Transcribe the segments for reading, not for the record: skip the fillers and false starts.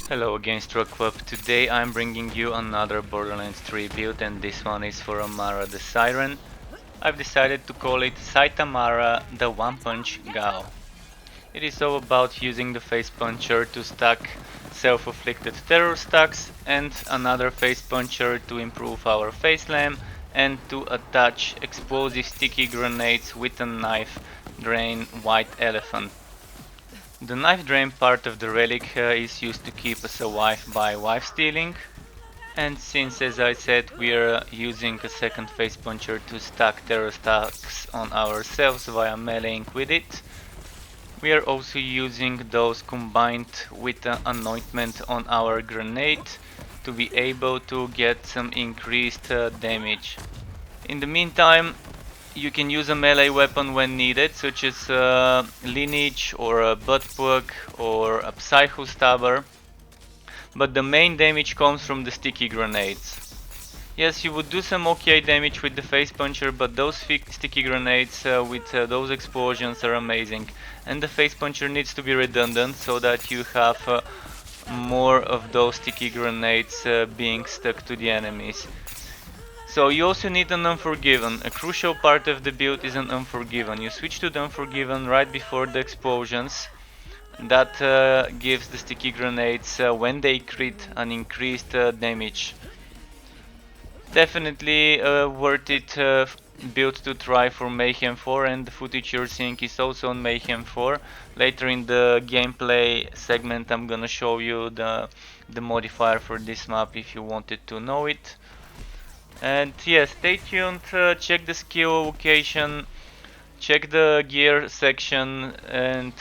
Hello again, Stroke Club. Today I'm bringing you another Borderlands 3 build, and this one is for Amara the Siren. I've decided to call it SAITAMARA the One Punch Gao. It is all about using the face puncher to stack self-afflicted terror stacks and another face puncher to improve our face slam and to attach explosive sticky grenades with a knife drain white elephant. The knife drain part of the relic is used to keep us alive by wife stealing. And since, as I said, we are using a second face puncher to stack terror stacks on ourselves via meleeing with it, we are also using those combined with an anointment on our grenade to be able to get some increased damage. In the meantime, you can use a melee weapon when needed, such as lineage or a butt plug or a psycho stabber, but the main damage comes from the sticky grenades. Yes, you would do some okay damage with the face puncher, but those sticky grenades with those explosions are amazing, and the face puncher needs to be redundant so that you have more of those sticky grenades being stuck to the enemies. So you also need an Unforgiven. A crucial part of the build is an Unforgiven. You switch to the Unforgiven right before the explosions. That gives the sticky grenades, when they crit, an increased damage. Definitely worth it build to try for Mayhem 4, and the footage you're seeing is also on Mayhem 4. Later in the gameplay segment I'm gonna show you the modifier for this map if you wanted to know it. And yeah, stay tuned, check the skill location, check the gear section, and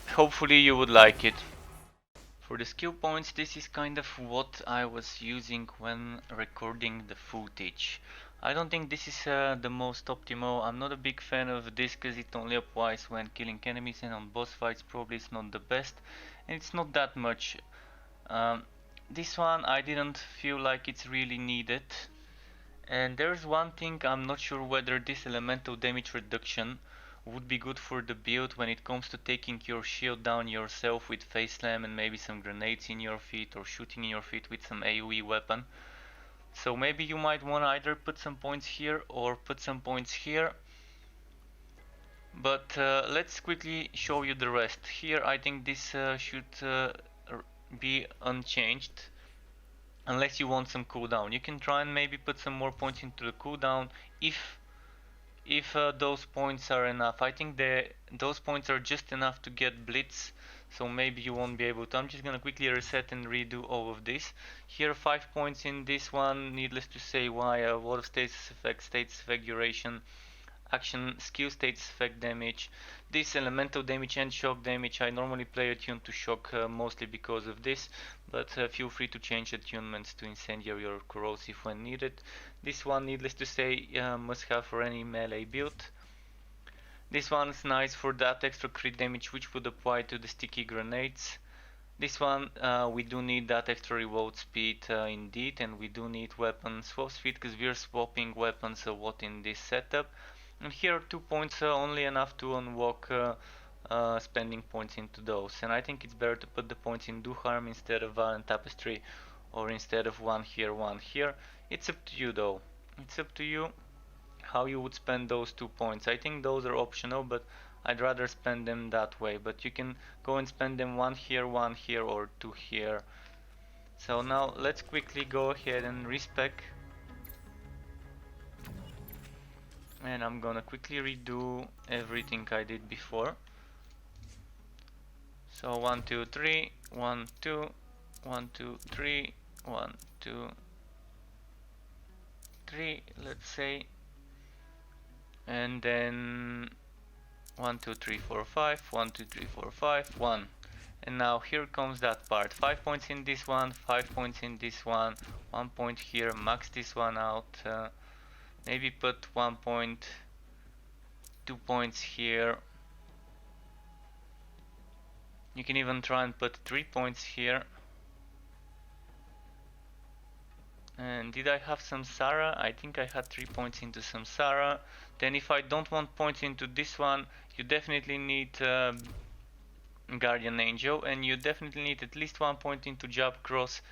hopefully you would like it. For the skill points, this is kind of what I was using when recording the footage. I don't think this is the most optimal. I'm not a big fan of this because it only applies when killing enemies, and on boss fights probably it's not the best, and it's not that much. This one I didn't feel like it's really needed. And there's one thing, I'm not sure whether this elemental damage reduction would be good for the build when it comes to taking your shield down yourself with face slam and maybe some grenades in your feet or shooting in your feet with some AoE weapon. So maybe you might want to either put some points here or put some points here. But let's quickly show you the rest. Here I think this should be unchanged. Unless you want some cooldown. You can try and maybe put some more points into the cooldown if those points are enough. I think those points are just enough to get blitz, so maybe you won't be able to. I'm just gonna quickly reset and redo all of this. Here 5 points in this one, needless to say why. A lot of status effect duration, action, skill, status effect damage. This elemental damage and shock damage, I normally play attuned to shock mostly because of this, but feel free to change attunements to incendiary or corrosive when needed. This one, needless to say, must have for any melee build. This one's nice for that extra crit damage which would apply to the sticky grenades. This one, we do need that extra reload speed indeed, and we do need weapon swap speed because we're swapping weapons a lot in this setup. And here 2 points are only enough to unlock spending points into those, and I think it's better to put the points in Do Harm instead of Violent Tapestry, or instead of one here. It's up to you though. It's up to you how you would spend those 2 points. I think those are optional, but I'd rather spend them that way. But you can go and spend them one here, or 2 here. So now let's quickly go ahead and respec. And I'm gonna quickly redo everything I did before. So 1, 2, 3, 1, 2, 1, 2, 3, 1, 2, 3, let's say. And then 1, 2, 3, 4, 5, 1, 2, 3, 4, 5, 1. And now here comes that part. 5 points in this one, 5 points in this one, 1 point here, max this one out. Maybe put 1 point, 2 points here. You can even try and put 3 points here. And did I have Samsara? I think I had 3 points into Samsara. Then if I don't want points into this one, you definitely need Guardian Angel, and you definitely need at least 1 point into Jab Cross.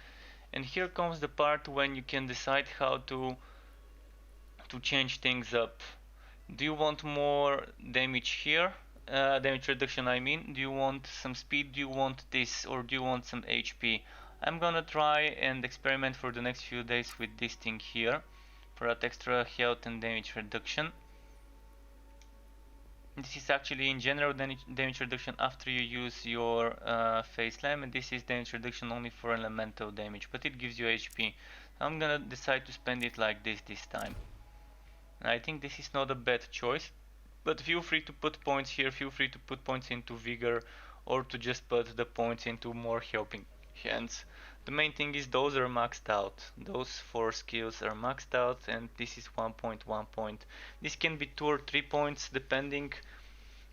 And here comes the part when you can decide how to change things up. Do you want more damage here? Damage reduction, I mean. Do you want some speed? Do you want this? Or do you want some HP? I'm gonna try and experiment for the next few days with this thing here for that extra health and damage reduction. This is actually in general damage reduction after you use your Phase Slam, and this is damage reduction only for elemental damage, but it gives you HP. I'm gonna decide to spend it like this time. And I think this is not a bad choice, but feel free to put points here, feel free to put points into Vigor, or to just put the points into more helping hands. The main thing is those are maxed out. Those 4 skills are maxed out, and this is 1 point, 1 point. This can be 2 or 3 points depending.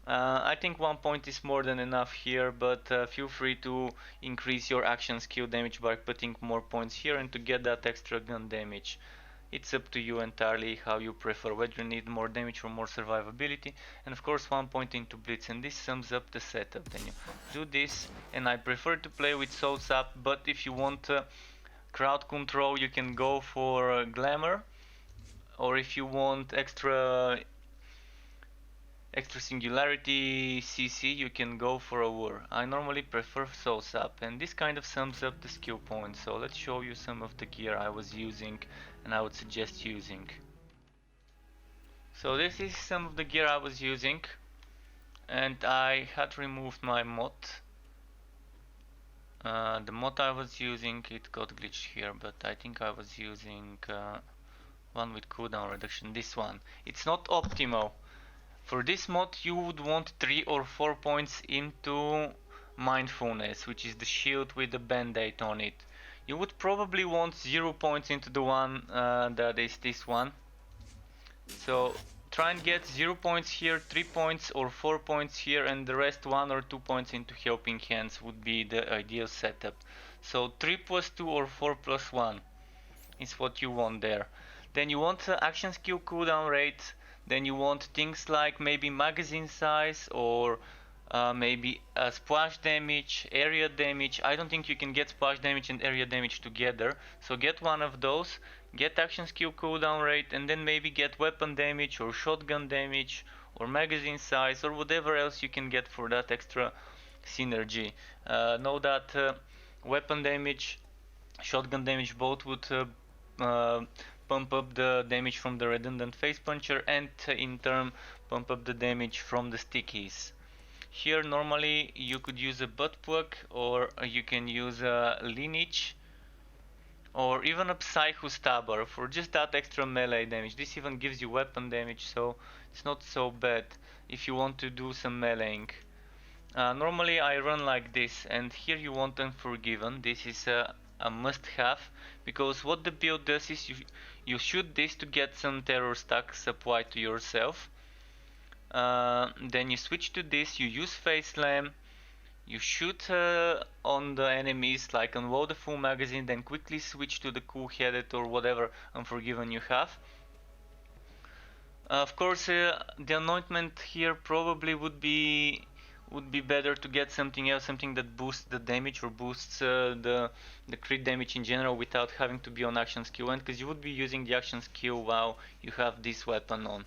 I think 1 point is more than enough here, but feel free to increase your action skill damage by putting more points here and to get that extra gun damage. It's up to you entirely how you prefer, whether you need more damage or more survivability, and of course 1 point into Blitz, and this sums up the setup. Then you do this, and I prefer to play with Soul Sap, but if you want crowd control you can go for Glamour, or if you want extra singularity CC you can go for a War. I normally prefer Soul Sap, and this kind of sums up the skill points. So let's show you some of the gear I was using and I would suggest using. So this is some of the gear I was using, and I had removed my mod. The mod I was using, it got glitched here, but I think I was using one with cooldown reduction, this one. It's not optimal. For this mod you would want 3 or 4 points into Mindfulness, which is the shield with the band-aid on it. You would probably want 0 points into the one that is this one. So try and get 0 points here, 3 points or 4 points here, and the rest 1 or 2 points into Helping Hands would be the ideal setup. So 3 plus 2 or 4 plus 1 is what you want there. Then you want action skill cooldown rate. Then you want things like maybe magazine size, or maybe splash damage, area damage. I don't think you can get splash damage and area damage together, so get one of those, get action skill cooldown rate, and then maybe get weapon damage or shotgun damage or magazine size or whatever else you can get for that extra synergy. Know that weapon damage, shotgun damage both would pump up the damage from the redundant face puncher, and in turn pump up the damage from the stickies. Here normally you could use a butt plug, or you can use a lineage, or even a psycho stabber for just that extra melee damage. This even gives you weapon damage, so it's not so bad if you want to do some meleeing. Normally I run like this, and here you want Unforgiven. This is a must-have, because what the build does is you shoot this to get some terror stacks applied to yourself. Then you switch to this, you use Phase Slam, you shoot on the enemies, like unload the full magazine, then quickly switch to the cool-headed or whatever Unforgiven you have. Of course the anointment here probably would be better to get something else, something that boosts the damage or boosts the crit damage in general without having to be on action skill end, because you would be using the action skill while you have this weapon on.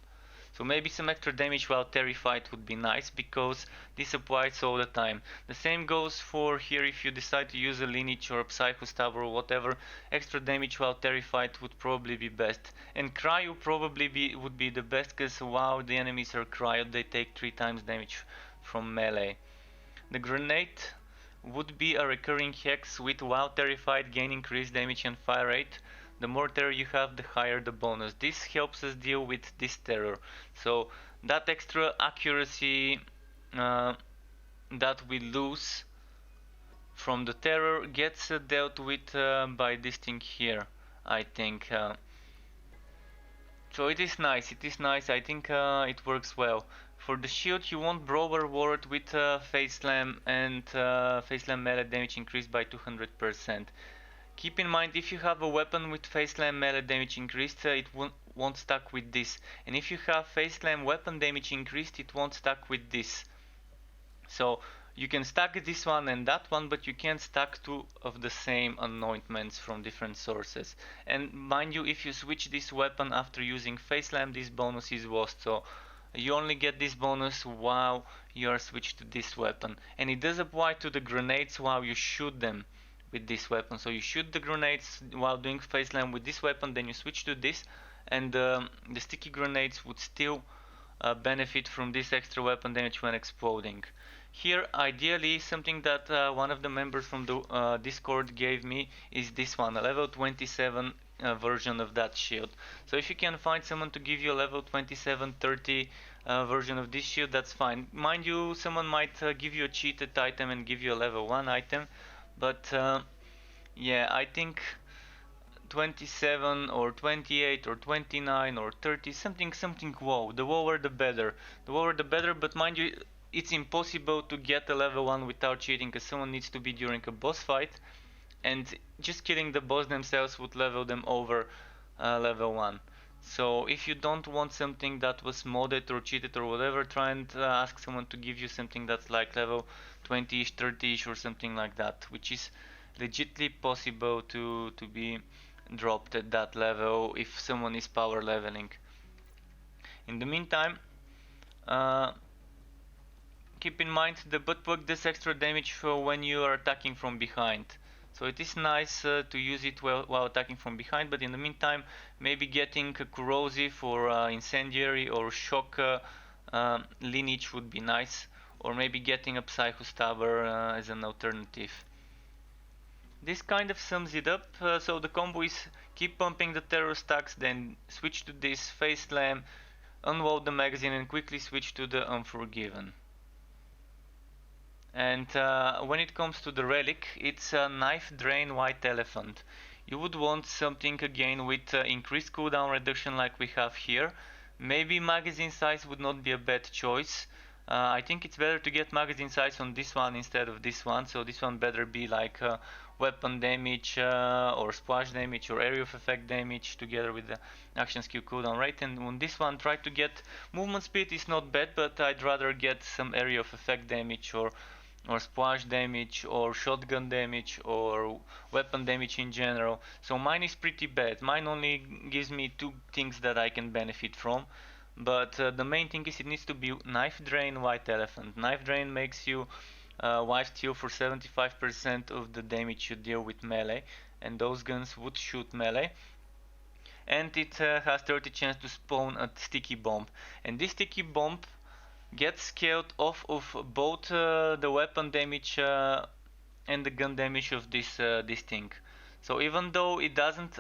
So maybe some extra damage while terrified would be nice, because this applies all the time. The same goes for here. If you decide to use a lineage or a psycho stab or whatever, extra damage while terrified would probably be best. And cryo probably would be the best, because while the enemies are cryo they take 3 times damage from melee. The grenade would be a recurring hex with while terrified gain increased damage and fire rate. The more terror you have, the higher the bonus. This helps us deal with this terror. So that extra accuracy that we lose from the terror gets dealt with by this thing here, I think. So it is nice, I think it works well. For the shield you want Brawler Ward with Phase Slam, and Phase Slam melee damage increased by 200%. Keep in mind, if you have a weapon with Phase Slam melee damage increased, it won't stack with this. And if you have Phase Slam weapon damage increased, it won't stack with this. So You can stack this one and that one, but you can't stack two of the same anointments from different sources. And mind you, if you switch this weapon after using Face Slam, this bonus is lost. So you only get this bonus while you are switched to this weapon. And it does apply to the grenades while you shoot them with this weapon. So you shoot the grenades while doing Face Slam with this weapon, then you switch to this, and the sticky grenades would still benefit from this extra weapon damage when exploding. Here, ideally, something that one of the members from the Discord gave me is this one, a level 27 version of that shield. So if you can find someone to give you a level 27, 30 version of this shield, that's fine. Mind you, someone might give you a cheated item and give you a level 1 item, but yeah, I think 27 or 28 or 29 or 30, something low. The lower the better. The lower the better, but mind you, it's impossible to get a level 1 without cheating, because someone needs to be during a boss fight, and just killing the boss themselves would level them over level 1. So if you don't want something that was modded or cheated or whatever, try and ask someone to give you something that's like level 20ish, 30ish or something like that, which is legitimately possible to be dropped at that level if someone is power leveling. In the meantime, keep in mind the butt plug does extra damage for when you are attacking from behind. So it is nice to use it while attacking from behind, but in the meantime, maybe getting a corrosive or incendiary or shock lineage would be nice, or maybe getting a psycho stabber as an alternative. This kind of sums it up. So the combo is keep pumping the terror stacks, then switch to this Face Slam, unload the magazine, and quickly switch to the Unforgiven. And when it comes to the relic, it's a Knife Drain White Elephant. You would want something again with increased cooldown reduction like we have here. Maybe magazine size would not be a bad choice. I think it's better to get magazine size on this one instead of this one, so this one better be like weapon damage or splash damage or area of effect damage together with the action skill cooldown rate. And on this one, try to get movement speed is not bad, but I'd rather get some area of effect damage or splash damage or shotgun damage or weapon damage in general. So mine is pretty bad. Mine only gives me two things that I can benefit from. But the main thing is it needs to be Knife Drain White Elephant. Knife Drain makes you wipe steal for 75% of the damage you deal with melee, and those guns would shoot melee. And it has 30 chance to spawn a sticky bomb. And this sticky bomb gets scaled off of both the weapon damage and the gun damage of this thing. So even though it doesn't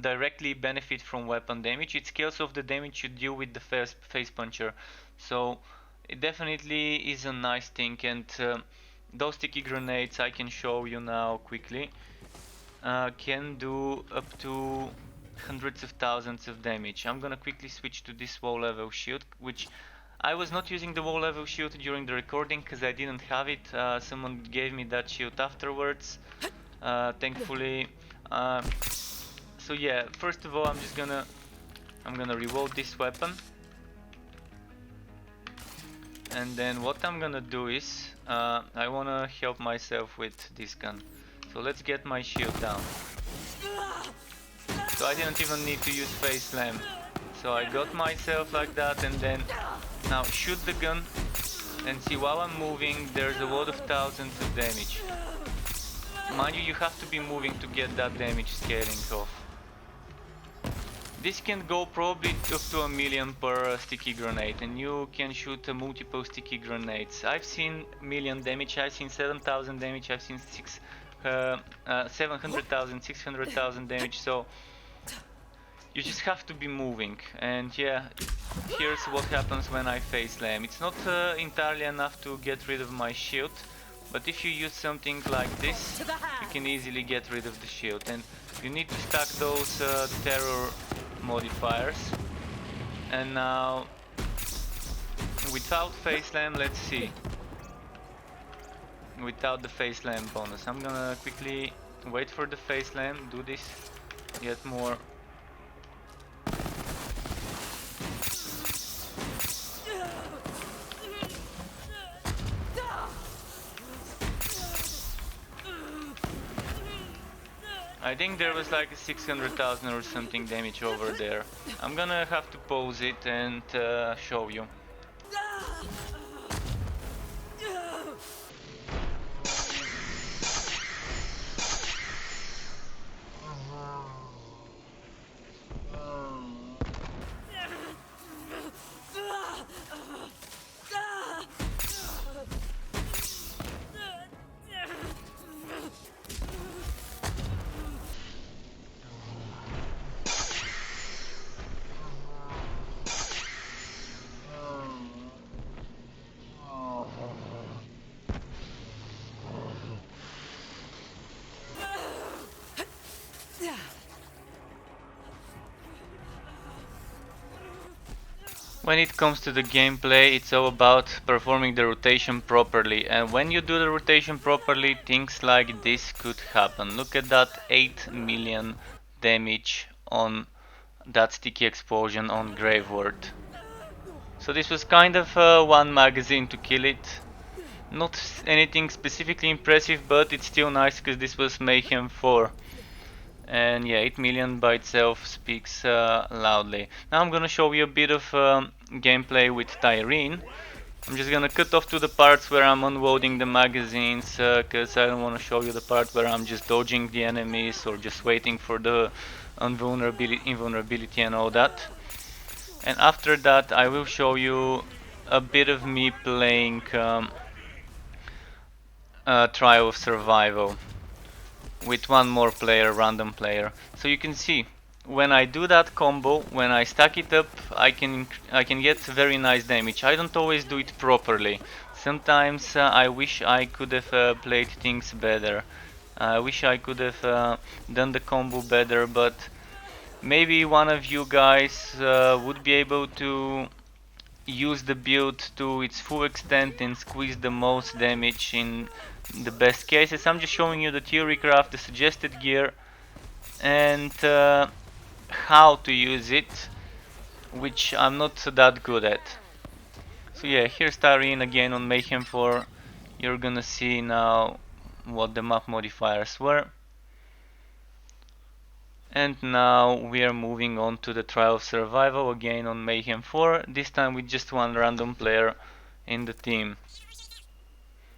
directly benefit from weapon damage, it scales off the damage you deal with the face puncher. So it definitely is a nice thing, and those sticky grenades I can show you now quickly can do up to hundreds of thousands of damage. I'm gonna quickly switch to this low level shield, which I was not using the low level shield during the recording because I didn't have it. Someone gave me that shield afterwards. Thankfully. So yeah, first of all, I'm gonna reload this weapon, and then what I'm gonna do is I wanna help myself with this gun. So let's get my shield down. So I didn't even need to use Face Slam. So I got myself like that, and then now shoot the gun and see while I'm moving there's a lot of thousands of damage. Mind you, you have to be moving to get that damage scaling off. This can go probably up to 1,000,000 per sticky grenade, and you can shoot multiple sticky grenades. I've seen 1,000,000 damage, I've seen 7,000 damage, I've seen 700,000, 600,000 damage, so you just have to be moving. And yeah, here's what happens when I Face Slam. It's not entirely enough to get rid of my shield, but if you use something like this, you can easily get rid of the shield. And you need to stack those terror modifiers. And now, without Face Slam, let's see. Without the Face Slam bonus, I'm gonna quickly wait for the Face Slam, do this, get more. I think there was like a 600,000 or something damage over there. I'm gonna have to pause it and show you. When it comes to the gameplay, it's all about performing the rotation properly, and when you do the rotation properly, things like this could happen. Look at that 8 million damage on that sticky explosion on Graveward. So this was kind of one magazine to kill it. Not anything specifically impressive, but it's still nice because this was Mayhem 4. And yeah, 8 million by itself speaks loudly. Now I'm gonna show you a bit of gameplay with Tyrene. I'm just gonna cut off to the parts where I'm unloading the magazines, because I don't want to show you the part where I'm just dodging the enemies or just waiting for the invulnerability and all that. And after that I will show you a bit of me playing Trial of Survival with one more player, random player. So you can see when I do that combo, when I stack it up, I can get very nice damage. I don't always do it properly. Sometimes I wish I could have played things better. I wish I could have done the combo better, but maybe one of you guys would be able to use the build to its full extent and squeeze the most damage in the best cases. I'm just showing you the theorycraft, the suggested gear, and how to use it, which I'm not that good at. So yeah, here's Tyrene again on Mayhem 4. You're gonna see now what the map modifiers were. And now we are moving on to the Trial of Survival again on Mayhem 4, this time with just one random player in the team.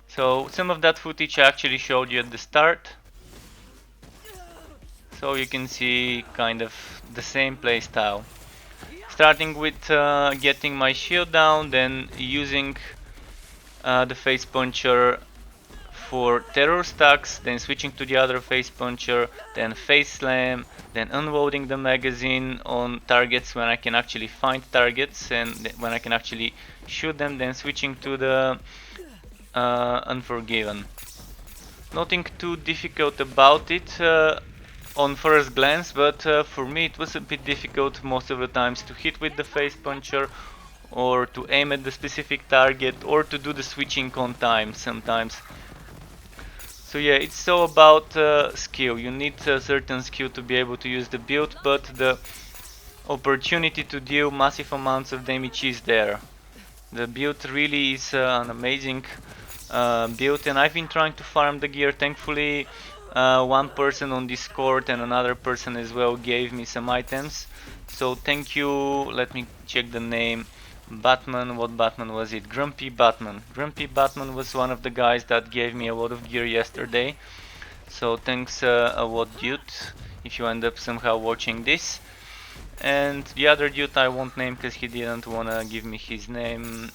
So some of that footage I actually showed you at the start. So you can see kind of the same playstyle. Starting with getting my shield down, then using the face puncher for terror stacks, then switching to the other face puncher, then face slam, then unloading the magazine on targets when I can actually find targets and when I can actually shoot them, then switching to the Unforgiven. Nothing too difficult about it on first glance, but for me it was a bit difficult most of the times to hit with the face puncher or to aim at the specific target or to do the switching on time sometimes. So yeah, it's all about skill. You need a certain skill to be able to use the build, but the opportunity to deal massive amounts of damage is there. The build really is an amazing build, and I've been trying to farm the gear. Thankfully one person on Discord and another person as well gave me some items, so thank you. Let me check the name. Batman, what Batman was it? Grumpy Batman. Grumpy Batman was one of the guys that gave me a lot of gear yesterday, so thanks a lot, dude, if you end up somehow watching this. And the other dude I won't name because he didn't wanna give me his name.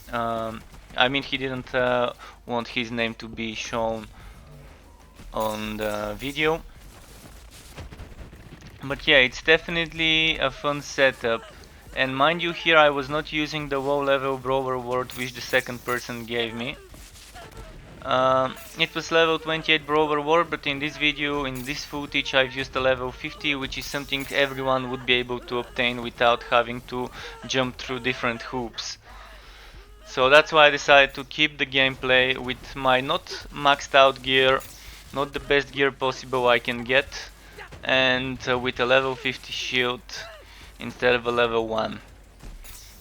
I mean, he didn't want his name to be shown on the video. But yeah, it's definitely a fun setup. And mind you, here I was not using the low level brawler ward which the second person gave me. It was level 28 brawler ward, but in this video, in this footage, I've used a level 50, which is something everyone would be able to obtain without having to jump through different hoops. So that's why I decided to keep the gameplay with my not maxed out gear, not the best gear possible I can get, and with a level 50 shield instead of a level 1.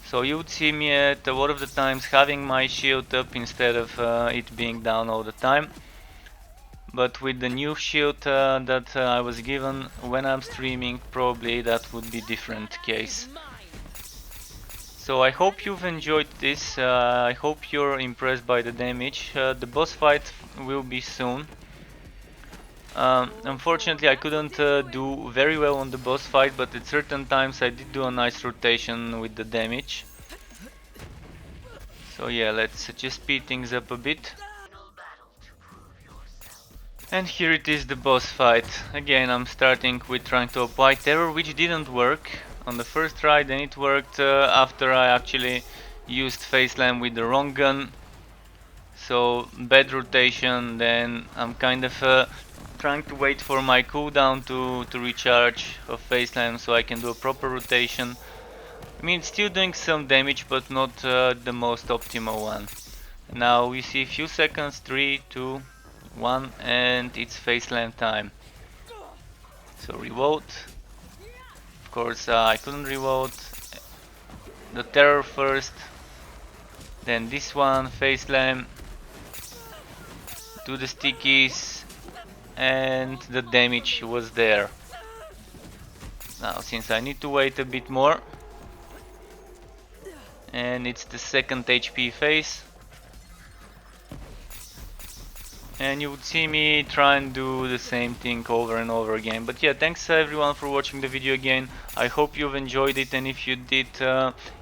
So you would see me at a lot of the times having my shield up instead of it being down all the time. but with the new shield that I was given when I'm streaming, probably that would be different case. So I hope you've enjoyed this, I hope you're impressed by the damage. The boss fight will be soon. Unfortunately I couldn't do very well on the boss fight, but at certain times I did do a nice rotation with the damage. So yeah, let's just speed things up a bit. And here it is, the boss fight. Again, I'm starting with trying to apply terror, which didn't work on the first try, then it worked after I actually used Face Slam with the wrong gun. So bad rotation, then I'm kind of trying to wait for my cooldown to recharge of Face Slam so I can do a proper rotation. I mean, it's still doing some damage, but not the most optimal one. Now we see a few seconds, 3, 2, 1, and it's Face Slam time. So revolt. Of course, I couldn't revolt. The terror first, then this one, Face Slam. Do the stickies, and the damage was there. Now, since I need to wait a bit more, and it's the second HP phase, and you would see me try and do the same thing over and over again. But yeah, thanks everyone for watching the video again. I hope you've enjoyed it, and if you did,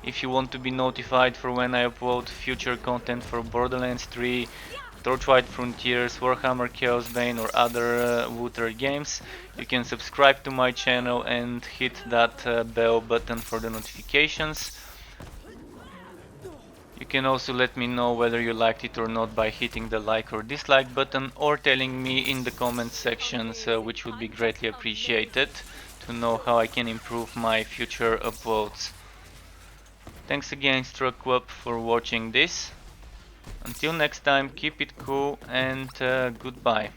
if you want to be notified for when I upload future content for Borderlands 3, Torchlight Frontiers, Warhammer Chaos Bane or other Wooter games, you can subscribe to my channel and hit that bell button for the notifications. You can also let me know whether you liked it or not by hitting the like or dislike button, or telling me in the comment sections, which would be greatly appreciated to know how I can improve my future uploads. Thanks again, Struckwap, for watching this. Until next time, keep it cool and goodbye.